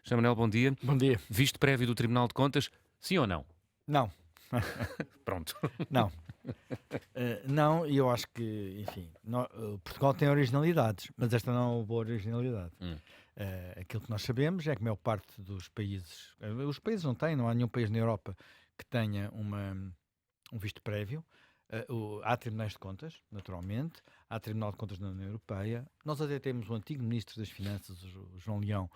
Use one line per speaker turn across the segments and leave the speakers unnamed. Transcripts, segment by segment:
José Manuel, bom dia.
Bom dia.
Visto prévio do Tribunal de Contas, sim ou não?
Não,
Pronto.
não. Não, e eu acho que, enfim, Portugal tem originalidades, mas esta não é uma boa originalidade.
Hum.
Aquilo que nós sabemos é que a maior parte dos países, os países não há nenhum país na Europa que tenha um visto prévio. Há tribunais de contas, naturalmente, há Tribunal de Contas na União Europeia. Nós até temos o antigo Ministro das Finanças, o João Leão,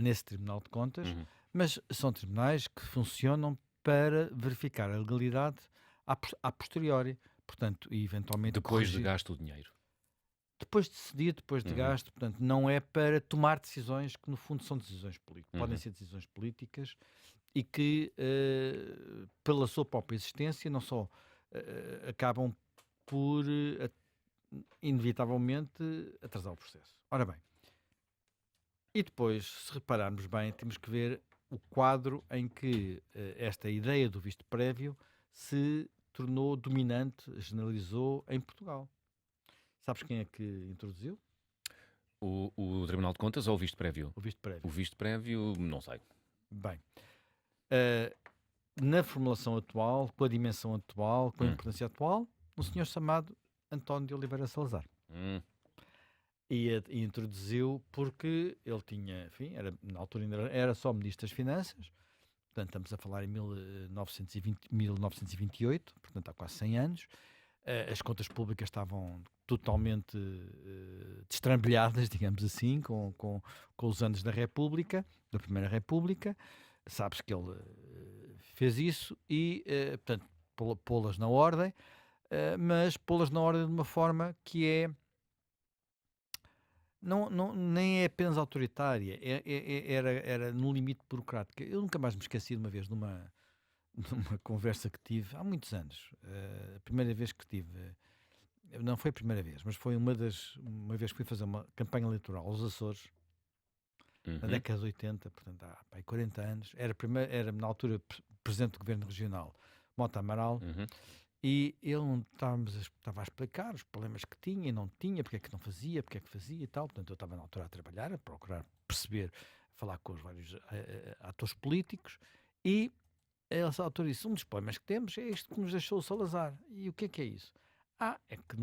nesse Tribunal de Contas,
Uhum.
mas são tribunais que funcionam para verificar a legalidade a posteriori, portanto, e eventualmente
Depois de
corrigir.
gasto o dinheiro.
Depois de decidir, depois de
Uhum.
gasto, portanto, não é para tomar decisões que no fundo são decisões políticas, podem
Uhum.
ser decisões políticas e que pela sua própria existência não só acabam por inevitavelmente atrasar o processo. Ora bem, e depois, se repararmos bem, temos que ver o quadro em que esta ideia do visto prévio se tornou dominante, generalizou em Portugal. Sabes quem é que introduziu
O Tribunal de Contas ou o visto prévio?
o visto prévio?
O visto prévio, não sei.
Bem, eh, na formulação atual, com a dimensão atual, com a
Hum.
importância atual, um senhor chamado António de Oliveira Salazar.
Hum.
E introduziu porque ele tinha, enfim, na altura ainda era só Ministro das Finanças, portanto estamos a falar em 1928, portanto há quase 100 anos. As contas públicas estavam totalmente destrambelhadas, digamos assim, com os anos da República, da Primeira República. Sabes que ele fez isso e, portanto, pô-las na ordem, mas pô-las na ordem de uma forma que é nem é apenas autoritária, era no limite burocrático. Eu nunca mais me esqueci de uma vez, numa conversa que tive há muitos anos. A primeira vez que tive, não foi a primeira vez, mas foi uma vez que fui fazer uma campanha eleitoral aos Açores, na
Uhum.
década de 80, portanto há 40 anos. Era na altura presidente do governo regional, Mota Amaral.
Uhum.
E ele estava a explicar os problemas que tinha e não tinha, porque é que não fazia, porque é que fazia e tal. Portanto, eu estava na altura a trabalhar, a procurar perceber, falar com os vários atores políticos. E a essa altura disse: um dos problemas que temos é isto que nos deixou o Salazar. E o que é isso? É que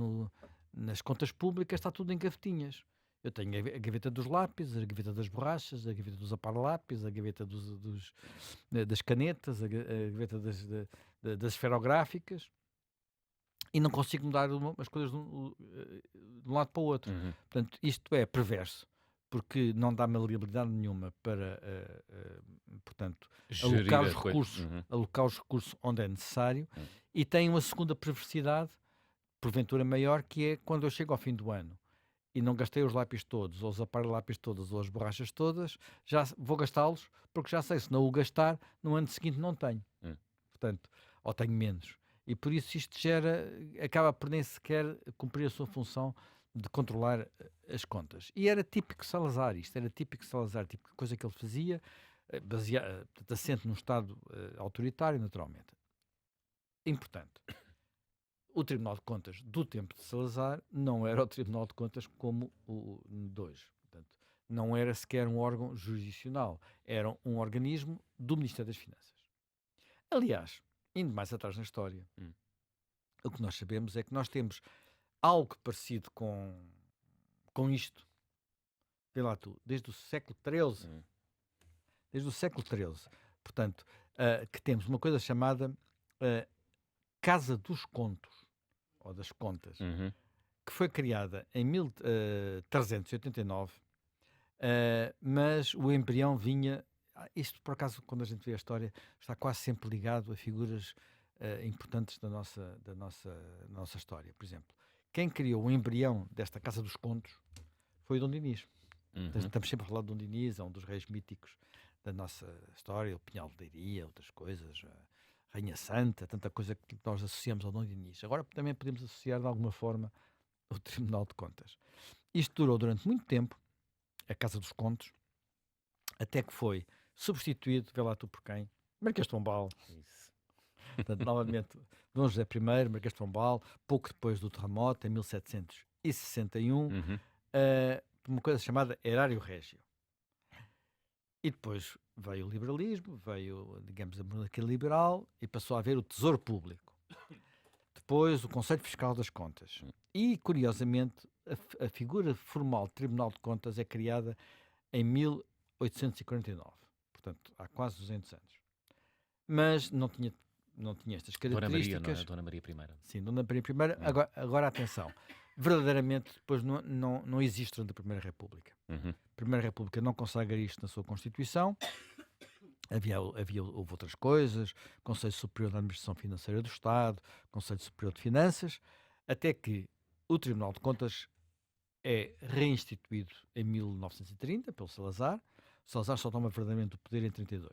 nas contas públicas está tudo em gavetinhas. Eu tenho a gaveta dos lápis, a gaveta das borrachas, a gaveta dos apar-lápis, a gaveta das canetas, a gaveta das esferográficas, e não consigo mudar as coisas de um lado para o outro.
Uhum.
Portanto, isto é perverso, porque não dá maleabilidade nenhuma para, portanto,
Gerir a coisa. Uhum.
alocar os recursos onde é necessário,
Uhum.
e tem uma segunda perversidade, porventura maior, que é quando eu chego ao fim do ano e não gastei os lápis todos, ou os lápis todos, ou as borrachas todas, já vou gastá-los, porque já sei, se não o gastar, no ano seguinte não tenho. Portanto, ou tenho menos. E por isso isto acaba por nem sequer cumprir a sua função de controlar as contas. E era típico Salazar, típica coisa que ele fazia, portanto, assente num Estado autoritário, naturalmente. Importante. O Tribunal de Contas do tempo de Salazar não era o Tribunal de Contas como o de hoje. Portanto, não era sequer um órgão jurisdicional, era um organismo do Ministério das Finanças. Aliás, indo mais atrás na história,
Hum.
o que nós sabemos é que nós temos algo parecido com isto, vê lá tu, desde o século XIII,
Hum.
portanto, que temos uma coisa chamada Casa dos Contos, ou das Contas,
Uhum.
que foi criada em 1389, mas o embrião vinha. Isto, por acaso, quando a gente vê a história, está quase sempre ligado a figuras importantes da nossa história. Por exemplo, quem criou o embrião desta Casa dos Contos foi o Dom Dinis.
Uhum.
Estamos sempre a falar de Dom Dinis, é um dos reis míticos da nossa história, o Pinhal de Leiria, outras coisas, a Rainha Santa, tanta coisa que nós associamos ao Dom Dinis. Agora também podemos associar de alguma forma o Tribunal de Contas. Isto durou durante muito tempo, a Casa dos Contos, até que foi substituído, vê lá tu por quem? Marquês de Pombal.
Isso.
Portanto, novamente, Dom José I, Marquês de Pombal, pouco depois do terremoto, em 1761,
Uhum.
uma coisa chamada Erário Régio. E depois veio o liberalismo, veio, digamos, a monarquia liberal e passou a haver o Tesouro Público. Depois o Conselho Fiscal das Contas. E, curiosamente, a figura formal de Tribunal de Contas é criada em 1849. Portanto, há quase 200 anos. Mas não tinha estas
Dona Maria, não é?
características.
Dona Maria I.
Sim, Dona Maria I. Agora atenção. Verdadeiramente, depois não existe durante a Primeira República.
Uhum.
A Primeira República não consagra isto na sua Constituição. Houve outras coisas, Conselho Superior da Administração Financeira do Estado, Conselho Superior de Finanças, até que o Tribunal de Contas é reinstituído em 1930 pelo Salazar. O Salazar só toma verdadeiramente o poder em 32.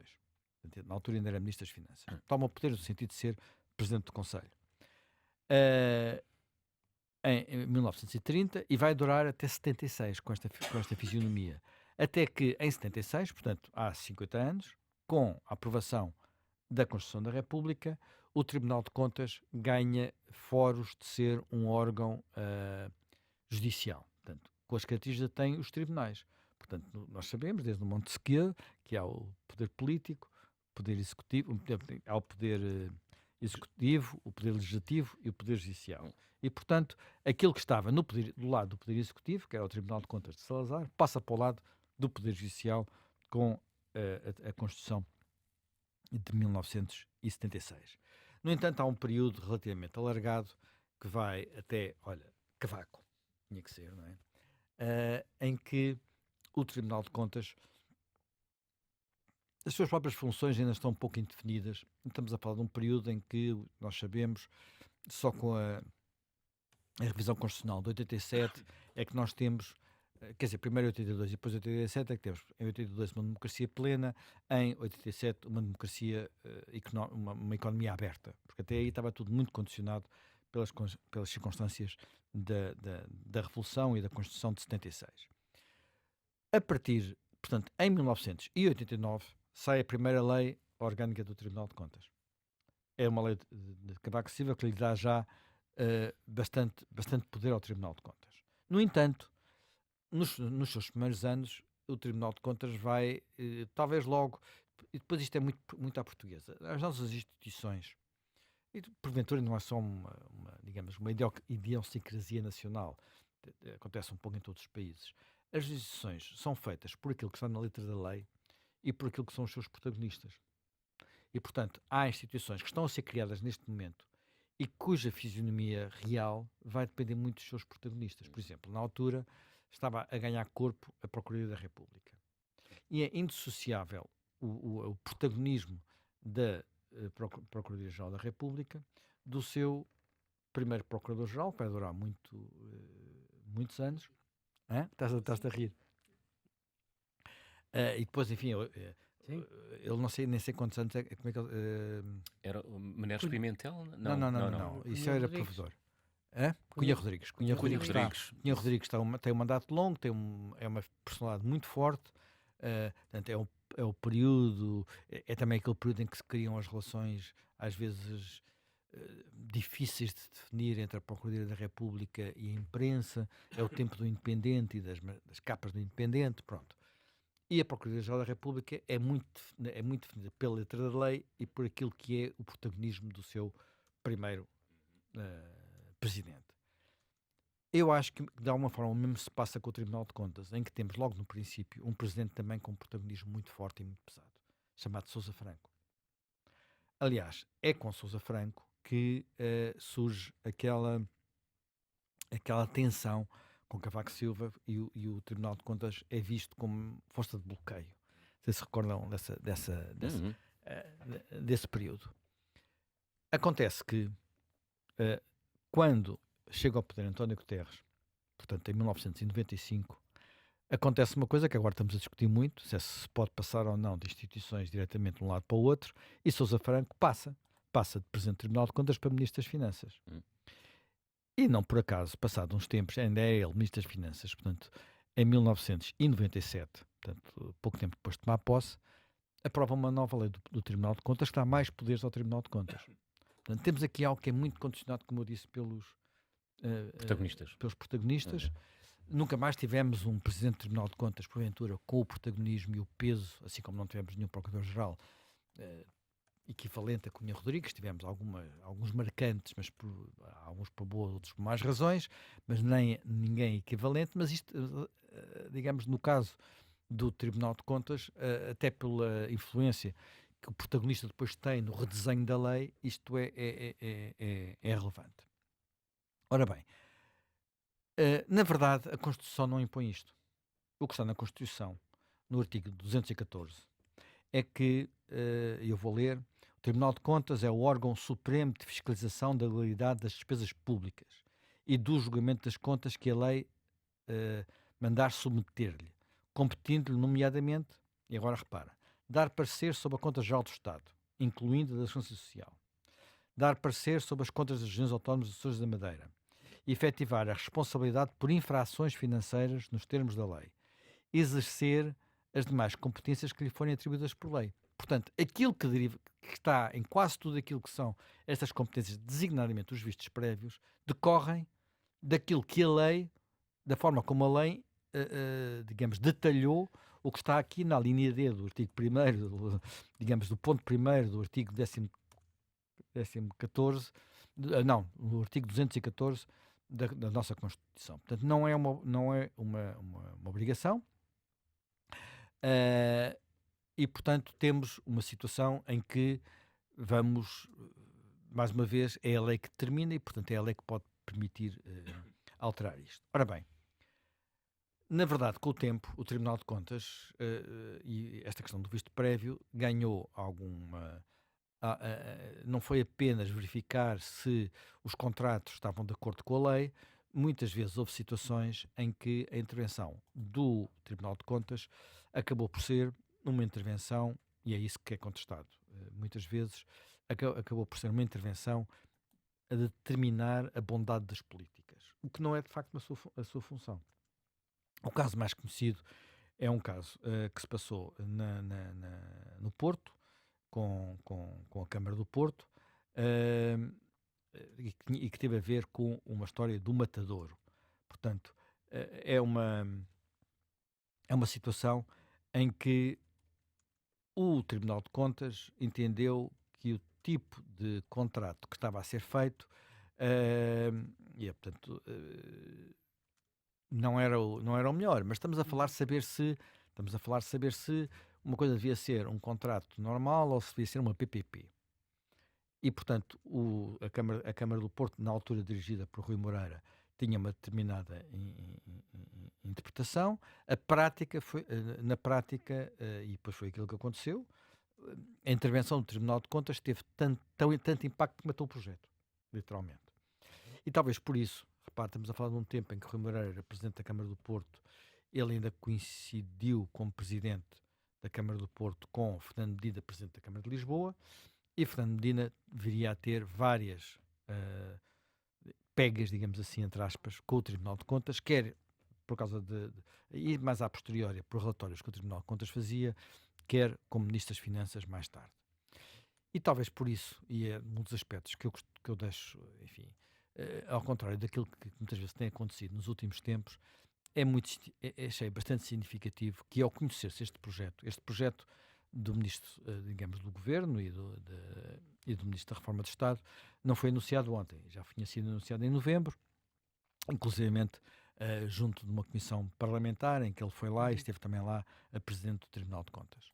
Na altura ainda era Ministro das Finanças. Toma o poder no sentido de ser Presidente do Conselho. Em 1930 e vai durar até 76 com esta fisionomia. Até que em 76, portanto há 50 anos, com a aprovação da Constituição da República, o Tribunal de Contas ganha foros de ser um órgão judicial. Portanto, com as características que têm os tribunais. Portanto, nós sabemos, desde o Montesquieu, que há o poder político, poder executivo, há o poder executivo, o poder legislativo e o poder judicial. E, portanto, aquilo que estava do lado do poder executivo, que era o Tribunal de Contas de Salazar, passa para o lado do poder judicial com a Constituição de 1976. No entanto, há um período relativamente alargado que vai até, Cavaco, tinha que ser, não é? Em que o Tribunal de Contas, as suas próprias funções ainda estão um pouco indefinidas. Estamos a falar de um período em que, nós sabemos, só com a revisão constitucional de 87 é que nós temos, quer dizer, primeiro 82 e depois 87 é que temos em 82 uma democracia plena, em 87 uma democracia, uma economia aberta, porque até aí estava tudo muito condicionado pelas circunstâncias da Revolução e da Constituição de 76. A partir, portanto, em 1989 sai a primeira lei orgânica do Tribunal de Contas. É uma lei de Cavaco Silva que lhe dá já bastante poder ao Tribunal de Contas. No entanto, nos seus primeiros anos, o Tribunal de Contas vai, talvez logo, e depois isto é muito à portuguesa, as nossas instituições, e porventura não é só digamos, uma idiosincrasia nacional, acontece um pouco em todos os países. As instituições são feitas por aquilo que está na letra da lei e por aquilo que são os seus protagonistas. E, portanto, há instituições que estão a ser criadas neste momento e cuja fisionomia real vai depender muito dos seus protagonistas. Por exemplo, na altura estava a ganhar corpo a Procuradoria da República. E é indissociável o protagonismo da Procuradoria-Geral da República do seu primeiro Procurador-Geral, que vai durar muitos anos. Estás-te a rir. E depois, enfim, ele nem sei quantos anos como é que ele...
Era o Menezes Pimentel?
Não. Isso
Cunha
era
Rodrigues.
professor. Cunha Rodrigues. Cunha Rodrigues tem um mandato longo, é uma personalidade muito forte. Portanto, é o período, é também aquele período em que se criam as relações, às vezes difíceis de definir entre a Procuradoria da República e a imprensa. É o tempo do Independente e das capas do Independente, pronto. E a Procuradoria-Geral da República é muito definida pela letra da lei e por aquilo que é o protagonismo do seu primeiro presidente. Eu acho que, de alguma forma, o mesmo se passa com o Tribunal de Contas, em que temos logo no princípio um presidente também com um protagonismo muito forte e muito pesado, chamado Sousa Franco. Aliás, é com Sousa Franco que surge aquela tensão com Cavaco Silva e o Tribunal de Contas é visto como força de bloqueio. Vocês se recordam desse período. Acontece que quando chega ao poder António Guterres, portanto em 1995, acontece uma coisa que agora estamos a discutir muito, se pode passar ou não de instituições diretamente de um lado para o outro, e Sousa Franco passa de Presidente do Tribunal de Contas para Ministro das Finanças. E não por acaso, passado uns tempos, ainda é ele Ministro das Finanças, portanto, em 1997, portanto, pouco tempo depois de tomar posse, aprova uma nova lei do Tribunal de Contas que dá mais poderes ao Tribunal de Contas. Portanto, temos aqui algo que é muito condicionado, como eu disse, pelos protagonistas. Nunca mais tivemos um Presidente do Tribunal de Contas, porventura, com o protagonismo e o peso, assim como não tivemos nenhum Procurador-Geral eh, equivalente a Cunha Rodrigues. Tivemos alguns marcantes, mas alguns por boas, outros por más razões, mas nem ninguém equivalente. Mas isto, digamos, no caso do Tribunal de Contas, até pela influência que o protagonista depois tem no redesenho da lei, isto é relevante. Ora bem, na verdade, a Constituição não impõe isto. O que está na Constituição, no artigo 214, é que, eu vou ler, o Tribunal de Contas é o órgão supremo de fiscalização da legalidade das despesas públicas e do julgamento das contas que a lei mandar submeter-lhe, competindo-lhe, nomeadamente, e agora repara, dar parecer sobre a conta geral do Estado, incluindo a da Segurança Social, dar parecer sobre as contas das regiões autónomas dos Açores da Madeira, efetivar a responsabilidade por infrações financeiras nos termos da lei, exercer as demais competências que lhe forem atribuídas por lei. Portanto, aquilo que está em quase tudo aquilo que são estas competências, designadamente os vistos prévios, decorrem daquilo que a lei, da forma como a lei, digamos, detalhou o que está aqui na linha D do artigo 1º, digamos, do ponto 1º do artigo 14, não, no artigo 214 da nossa Constituição. Portanto, não é uma obrigação, e, portanto, temos uma situação em que vamos, mais uma vez, é a lei que determina e, portanto, é a lei que pode permitir alterar isto. Ora bem, na verdade, com o tempo, o Tribunal de Contas e esta questão do visto prévio ganhou alguma. Não foi apenas verificar se os contratos estavam de acordo com a lei, muitas vezes houve situações em que a intervenção do Tribunal de Contas acabou por ser uma intervenção, e é isso que é contestado, muitas vezes acabou por ser uma intervenção a determinar a bondade das políticas, o que não é de facto a sua função. O caso mais conhecido é um caso que se passou no Porto, com a Câmara do Porto, e que teve a ver com uma história do matadouro. Portanto, é uma situação em que o Tribunal de Contas entendeu que o tipo de contrato que estava a ser feito portanto, não era o melhor, mas estamos a falar de saber se uma coisa devia ser um contrato normal ou se devia ser uma PPP. E, portanto, a Câmara do Porto, na altura dirigida por Rui Moreira, tinha uma determinada interpretação. Na prática, e depois foi aquilo que aconteceu, a intervenção do Tribunal de Contas teve tanto impacto que matou o projeto, literalmente. E talvez por isso, repare, estamos a falar de um tempo em que Rui Moreira era Presidente da Câmara do Porto, ele ainda coincidiu como Presidente da Câmara do Porto com Fernando Medina, Presidente da Câmara de Lisboa, e Fernando Medina viria a ter várias pegas, digamos assim, entre aspas, com o Tribunal de Contas, quer por causa e mais a posteriori, por relatórios que o Tribunal de Contas fazia, quer como Ministro das Finanças mais tarde. E talvez por isso, e é um dos aspectos que eu deixo, enfim, ao contrário daquilo que muitas vezes tem acontecido nos últimos tempos, achei bastante significativo que ao conhecer-se este projeto do Ministro, digamos, do Governo e do Ministro da Reforma do Estado, não foi anunciado ontem, já tinha sido anunciado em novembro, inclusivamente junto de uma comissão parlamentar, em que ele foi lá e esteve também lá a Presidente do Tribunal de Contas.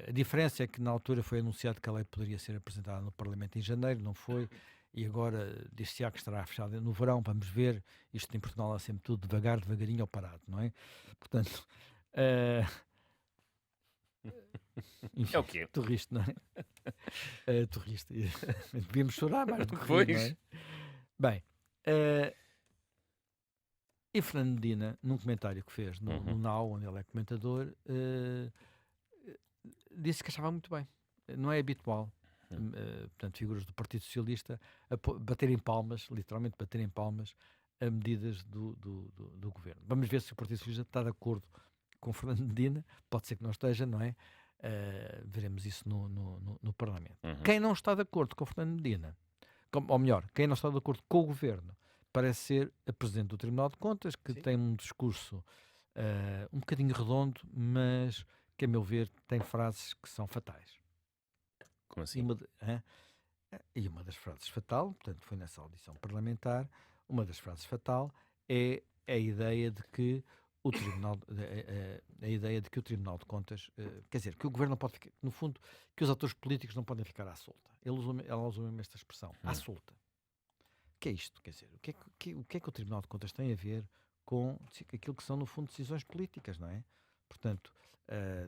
A diferença é que na altura foi anunciado que a lei poderia ser apresentada no Parlamento em janeiro, não foi, e agora diz-se-á que estará fechada no verão, vamos ver, isto em Portugal é sempre tudo devagar, devagarinho ou parado, não é? Portanto, enfim,
É o quê?
tu riste, não é? Tu riste. Devíamos chorar mais do que rir,
Pois.
não é? Bem, e Fernando Medina, num comentário que fez no Now, onde ele é comentador, disse que achava muito bem. Não é habitual, portanto, figuras do Partido Socialista baterem palmas, literalmente baterem palmas, a medidas do governo. Vamos ver se o Partido Socialista está de acordo com Fernando Medina, pode ser que não esteja, não é? Veremos isso no Parlamento. Quem não está de acordo com Fernando Medina, ou melhor, quem não está de acordo com o governo, parece ser a Presidente do Tribunal de Contas, que
Sim.
tem um discurso um bocadinho redondo, mas que, a meu ver, tem frases que são fatais.
Como
E
assim?
uma das frases fatal, portanto, foi nessa audição parlamentar, uma das frases fatal é a ideia de que o Tribunal, a ideia de que o Tribunal de Contas, quer dizer, que o governo não pode ficar, no fundo, que os atores políticos não podem ficar à solta. Ela usou mesmo esta expressão, à
Hum.
solta. O que é isto? Quer dizer, o que é que o Tribunal de Contas tem a ver com aquilo que são, no fundo, decisões políticas, não é? Portanto,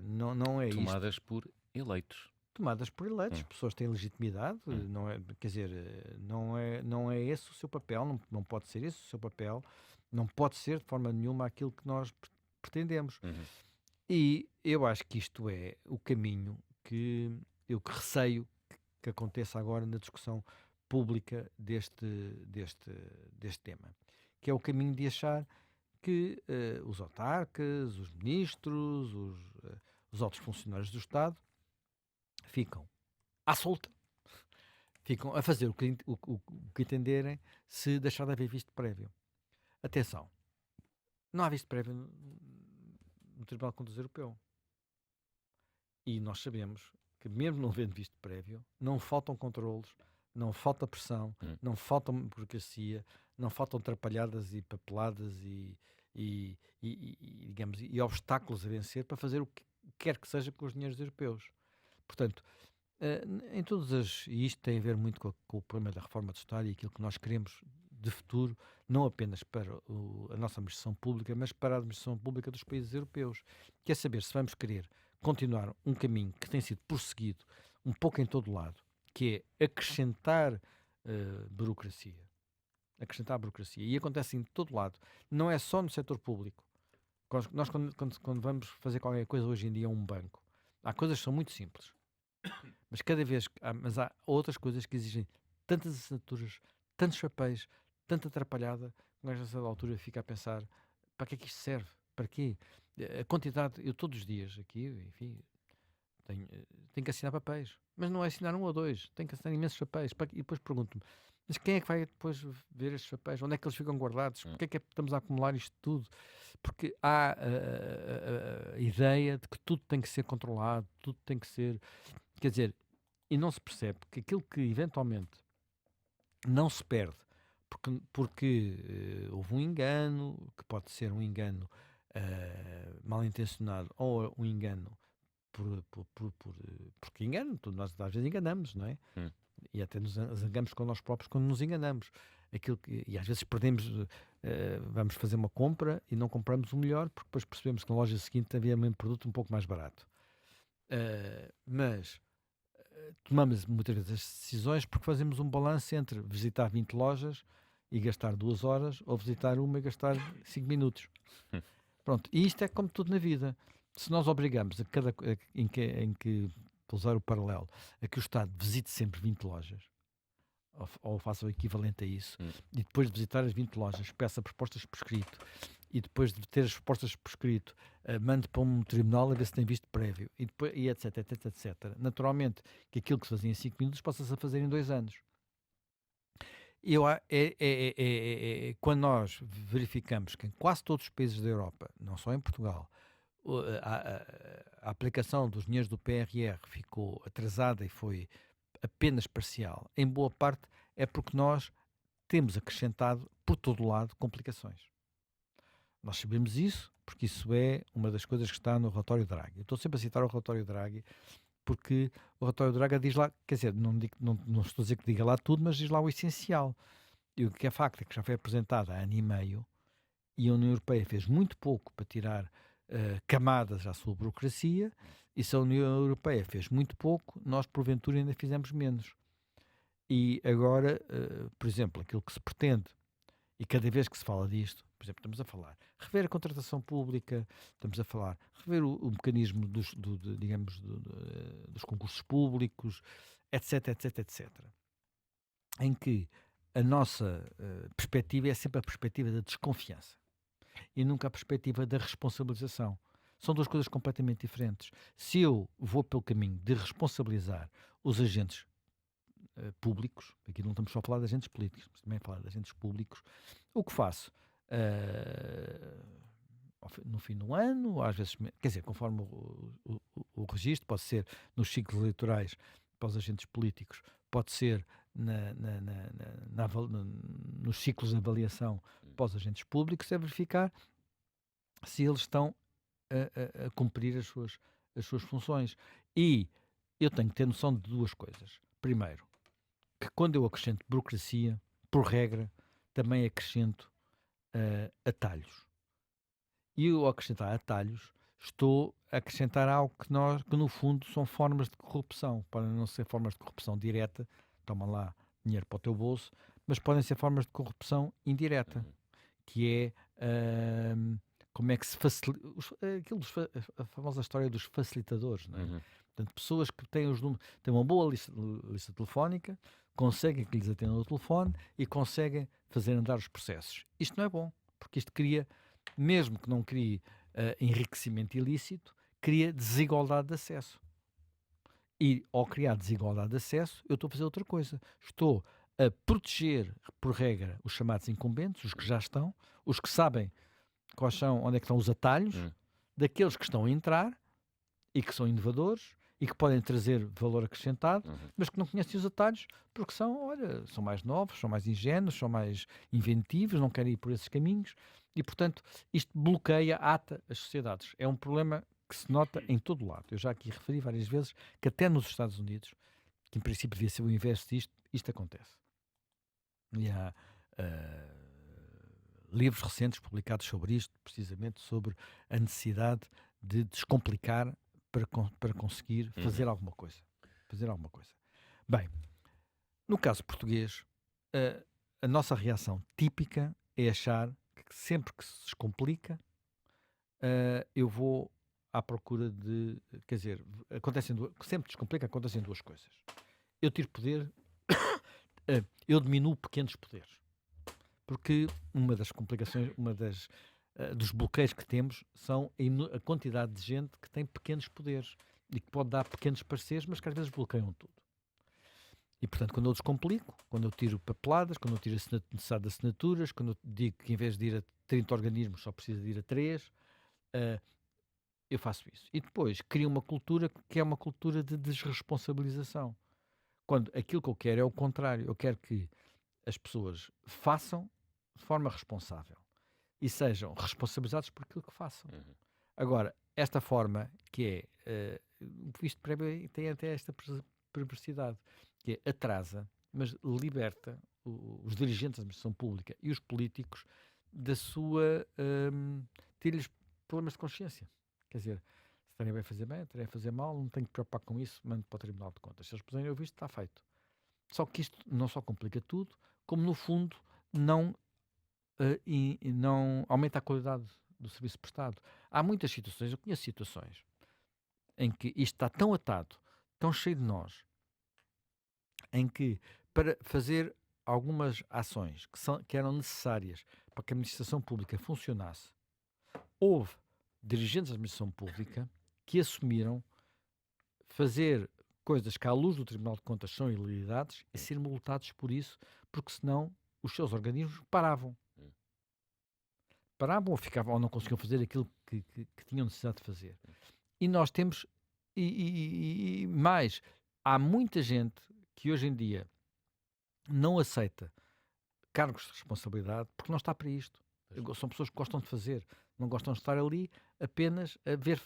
não é isto.
Tomadas por eleitos.
Tomadas por eleitos,
Hum.
pessoas têm legitimidade,
Hum.
não é, quer dizer, não é esse o seu papel, não pode ser esse o seu papel, não pode ser de forma nenhuma aquilo que nós pretendemos.
Uhum.
E eu acho que isto é o caminho que eu que receio que aconteça agora na discussão pública deste tema, que é o caminho de achar que os autarcas, os ministros, os altos funcionários do Estado ficam à solta, ficam a fazer o que entenderem se deixar de haver visto prévio. Atenção, não há visto prévio no Tribunal de Contas Europeu. E nós sabemos que, mesmo não havendo visto prévio, não faltam controlos, não falta pressão,
Hum.
não falta burocracia, não faltam atrapalhadas e papeladas digamos, e obstáculos a vencer para fazer o que quer que seja com os dinheiros europeus. Portanto, em todas as. E isto tem a ver muito com o problema da reforma do Estado e aquilo que nós queremos de futuro, não apenas para a nossa administração pública, mas para a administração pública dos países europeus. Quer saber se vamos querer continuar um caminho que tem sido prosseguido um pouco em todo lado, que é acrescentar burocracia. Acrescentar burocracia. E acontece em todo lado. Não é só no setor público. Nós, quando vamos fazer qualquer coisa hoje em dia a um banco, há coisas que são muito simples. Mas cada vez mas há outras coisas que exigem tantas assinaturas, tantos papéis, tanta atrapalhada, que nós nessa altura fica a pensar para que é que isto serve? Para quê? A quantidade, eu todos os dias aqui, enfim, tenho que assinar papéis, mas não é assinar um ou dois, tenho que assinar imensos papéis. E depois pergunto-me, mas quem é que vai depois ver estes papéis? Onde é que eles ficam guardados?
Hum.
Porquê é que estamos a acumular isto tudo? Porque há a ideia de que tudo tem que ser controlado, tudo tem que ser. Quer dizer, e não se percebe que aquilo que eventualmente não se perde, porque houve um engano, que pode ser um engano mal intencionado ou um engano porque engano, nós às vezes enganamos, não é?
Hum.
E até nos zangamos com nós próprios quando nos enganamos. E às vezes perdemos, vamos fazer uma compra e não compramos o melhor, porque depois percebemos que na loja seguinte havia o mesmo produto um pouco mais barato. Mas tomamos muitas vezes as decisões porque fazemos um balanço entre visitar 20 lojas e gastar 2 horas ou visitar uma e gastar 5 minutos.
Hum.
Pronto, e isto é como tudo na vida. Se nós obrigamos em que, para usar o paralelo, a que o Estado visite sempre 20 lojas, ou faça o equivalente a isso,
Hum.
e depois de visitar as 20 lojas, peça propostas por escrito, e depois de ter as propostas por escrito, mande para um tribunal a ver se tem visto prévio, e etc, etc, etc. Naturalmente, que aquilo que se fazia em 5 minutos possa-se a fazer em 2 anos. Quando nós verificamos que em quase todos os países da Europa, não só em Portugal, a aplicação dos dinheiros do PRR ficou atrasada e foi apenas parcial, em boa parte é porque nós temos acrescentado por todo lado complicações. Nós sabemos isso, porque isso é uma das coisas que está no relatório Draghi. Eu estou sempre a citar o relatório Draghi, porque o relatório Draghi diz lá, quer dizer, não estou a dizer que diga lá tudo, mas diz lá o essencial. E o que é facto é que já foi apresentado há ano e meio e a União Europeia fez muito pouco para tirar camadas à sua burocracia, e se a União Europeia fez muito pouco, nós porventura ainda fizemos menos. E agora, por exemplo, aquilo que se pretende, e cada vez que se fala disto, por exemplo, estamos a falar rever a contratação pública, estamos a falar rever o mecanismo dos concursos públicos, etc, etc, etc. Em que a nossa perspectiva é sempre a perspectiva da desconfiança e nunca a perspectiva da responsabilização. São duas coisas completamente diferentes. Se eu vou pelo caminho de responsabilizar os agentes públicos, aqui não estamos só a falar de agentes políticos, mas também a falar de agentes públicos, o que faço? No fim do ano, às vezes, quer dizer, conforme o registro, pode ser nos ciclos eleitorais para os agentes políticos, pode ser nos ciclos de avaliação para os agentes públicos, é verificar se eles estão a cumprir as suas funções. E eu tenho que ter noção de duas coisas. Primeiro, que quando eu acrescento burocracia, por regra, também acrescento atalhos. E eu, ao acrescentar atalhos, estou a acrescentar algo que no fundo são formas de corrupção. Podem não ser formas de corrupção direta, toma lá dinheiro para o teu bolso, mas podem ser formas de corrupção indireta, que é como é que se facilita, a famosa história dos facilitadores, não é?
Uhum.
Portanto, pessoas que têm os números, têm uma boa lista telefónica, conseguem que lhes atendam o telefone e conseguem fazer andar os processos. Isto não é bom, porque isto cria, mesmo que não crie enriquecimento ilícito, cria desigualdade de acesso. E ao criar desigualdade de acesso, eu estou a fazer outra coisa. Estou a proteger, por regra, os chamados incumbentes, os que já estão, os que sabem quais são, onde é que estão os atalhos, daqueles que estão a entrar e que são inovadores e que podem trazer valor acrescentado, mas que não conhecem os atalhos porque são mais novos, são mais ingênuos, são mais inventivos, não querem ir por esses caminhos e, portanto, isto bloqueia, ata as sociedades. É um problema que se nota em todo o lado. Eu já aqui referi várias vezes que até nos Estados Unidos, que em princípio devia ser o inverso disto, isto acontece. E há livros recentes publicados sobre isto, precisamente sobre a necessidade de descomplicar para conseguir fazer alguma coisa. Fazer alguma coisa. Bem, no caso português, a nossa reação típica é achar que sempre que se descomplica, eu vou à procura de. Quer dizer, sempre descomplica, acontecem duas coisas. Eu tiro poder, eu diminuo pequenos poderes. Porque uma das complicações, dos bloqueios que temos são a quantidade de gente que tem pequenos poderes e que pode dar pequenos pareceres, mas que às vezes bloqueiam tudo. E, portanto, quando eu descomplico, quando eu tiro papeladas, quando eu tiro a necessidade de assinaturas, quando eu digo que em vez de ir a 30 organismos só precisa de ir a 3, eu faço isso. E depois crio uma cultura que é uma cultura de desresponsabilização. Quando aquilo que eu quero é o contrário. Eu quero que as pessoas façam de forma responsável e sejam responsabilizados por aquilo que façam. Agora, esta forma que é, o visto prévio tem até esta perversidade, que é atrasa, mas liberta os dirigentes da administração pública e os políticos da sua, ter-lhes problemas de consciência. Quer dizer, se estarem a fazer bem, estarem a fazer mal, não tenho que preocupar com isso, mando para o Tribunal de Contas. Se eles puserem o visto, está feito. Só que isto não só complica tudo, como no fundo não aumenta a qualidade do serviço prestado. Há muitas situações, eu conheço situações, em que isto está tão atado, tão cheio de nós, em que para fazer algumas ações que eram necessárias para que a administração pública funcionasse, houve dirigentes da administração pública que assumiram fazer coisas que à luz do Tribunal de Contas são ilegalidades e ser multados por isso, porque senão os seus organismos paravam. Paravam ou ficavam ou não conseguiam fazer aquilo que tinham necessidade de fazer. E nós temos, e mais, há muita gente que hoje em dia não aceita cargos de responsabilidade porque não está para isto. São pessoas que gostam de fazer, não gostam de estar ali apenas a ver,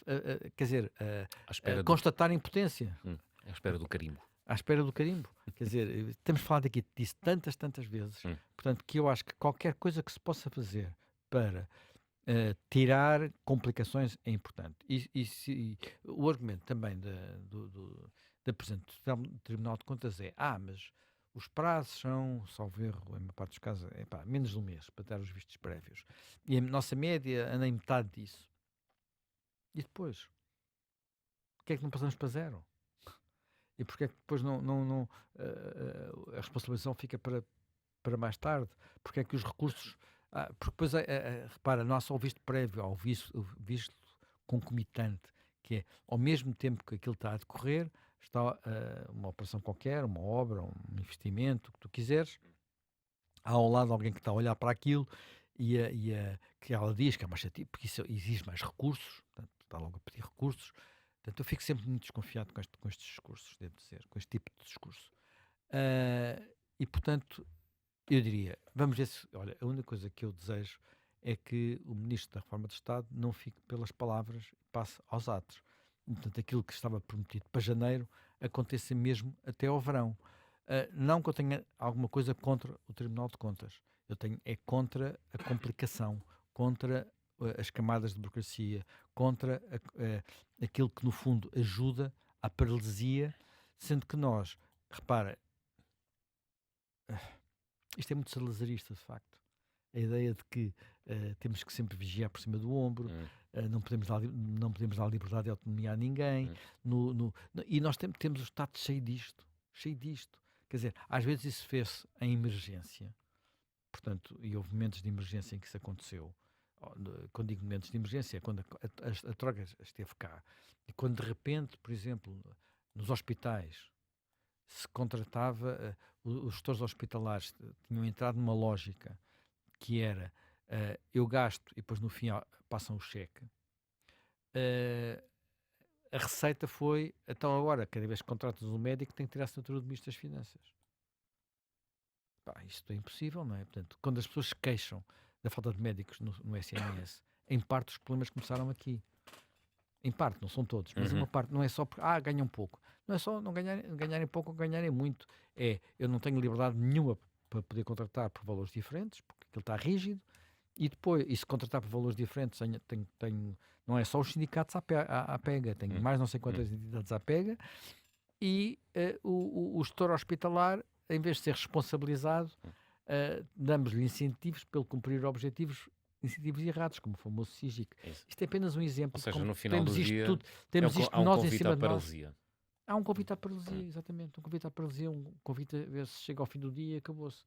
quer dizer, a constatar impotência.
À espera do carimbo.
À espera do carimbo. Quer dizer, temos falado aqui disso tantas vezes, portanto, que eu acho que qualquer coisa que se possa fazer para tirar complicações é importante. E o argumento também da Presidente do Tribunal de Contas é mas os prazos são, salvo erro, em uma parte dos casos, menos de um mês para dar os vistos prévios. E a nossa média anda em metade disso. E depois? Porquê é que não passamos para zero? E porquê é que depois a responsabilização fica para mais tarde? Porquê é que os recursos... porque depois, repara, não há só o visto prévio, há o visto concomitante, que é, ao mesmo tempo que aquilo está a decorrer, está uma operação qualquer, uma obra, um investimento, o que tu quiseres, há ao lado alguém que está a olhar para aquilo que ela diz que é mais chatice, porque isso exige mais recursos, portanto, está logo a pedir recursos. Portanto, eu fico sempre muito desconfiado com estes discursos, devo dizer, com este tipo de discurso. Ah, e, portanto, eu diria, vamos ver se, olha, a única coisa que eu desejo é que o Ministro da Reforma de Estado não fique pelas palavras e passe aos atos. E, portanto, aquilo que estava prometido para janeiro aconteça mesmo até ao verão. Não que eu tenha alguma coisa contra o Tribunal de Contas. Eu tenho é contra a complicação, contra as camadas de burocracia, contra aquilo que no fundo ajuda à paralisia, sendo que nós, repara, isto é muito salazarista de facto. A ideia de que temos que sempre vigiar por cima do ombro, não podemos dar liberdade de autonomia a ninguém, e nós temos o Estado cheio disto, cheio disto. Quer dizer, às vezes isso fez em emergência, portanto, e houve momentos de emergência em que isso aconteceu. Quando digo momentos de emergência, é quando a Troika esteve cá. E quando de repente, por exemplo, nos hospitais, se contratava, os gestores hospitalares tinham entrado numa lógica que era eu gasto e depois no fim passam o cheque. A receita foi, então agora, cada vez que contratas um médico, tem que tirar a assinatura do Ministro das Finanças. Pá, isto é impossível, não é? Portanto, quando as pessoas se queixam da falta de médicos no SNS, em parte os problemas começaram aqui. Em parte, não são todos, mas uma parte, não é só porque, ganham pouco. Não é só não ganharem pouco ou ganharem muito. Eu não tenho liberdade nenhuma para poder contratar por valores diferentes, porque aquilo está rígido, e depois, e se contratar por valores diferentes, não é só os sindicatos à pega, tenho mais não sei quantas entidades à pega, e o gestor hospitalar, em vez de ser responsabilizado, damos-lhe incentivos para ele cumprir incentivos errados, como o famoso SIGIC. Isto é apenas um exemplo.
Ou seja,
como
no final do
temos isto
dia,
tudo, temos isto
há um
nós em
convite
cima
à
de nós.
paralisia.
Há um convite à paralisia, exatamente. Um convite à paralisia, um convite a ver se chega ao fim do dia e acabou-se.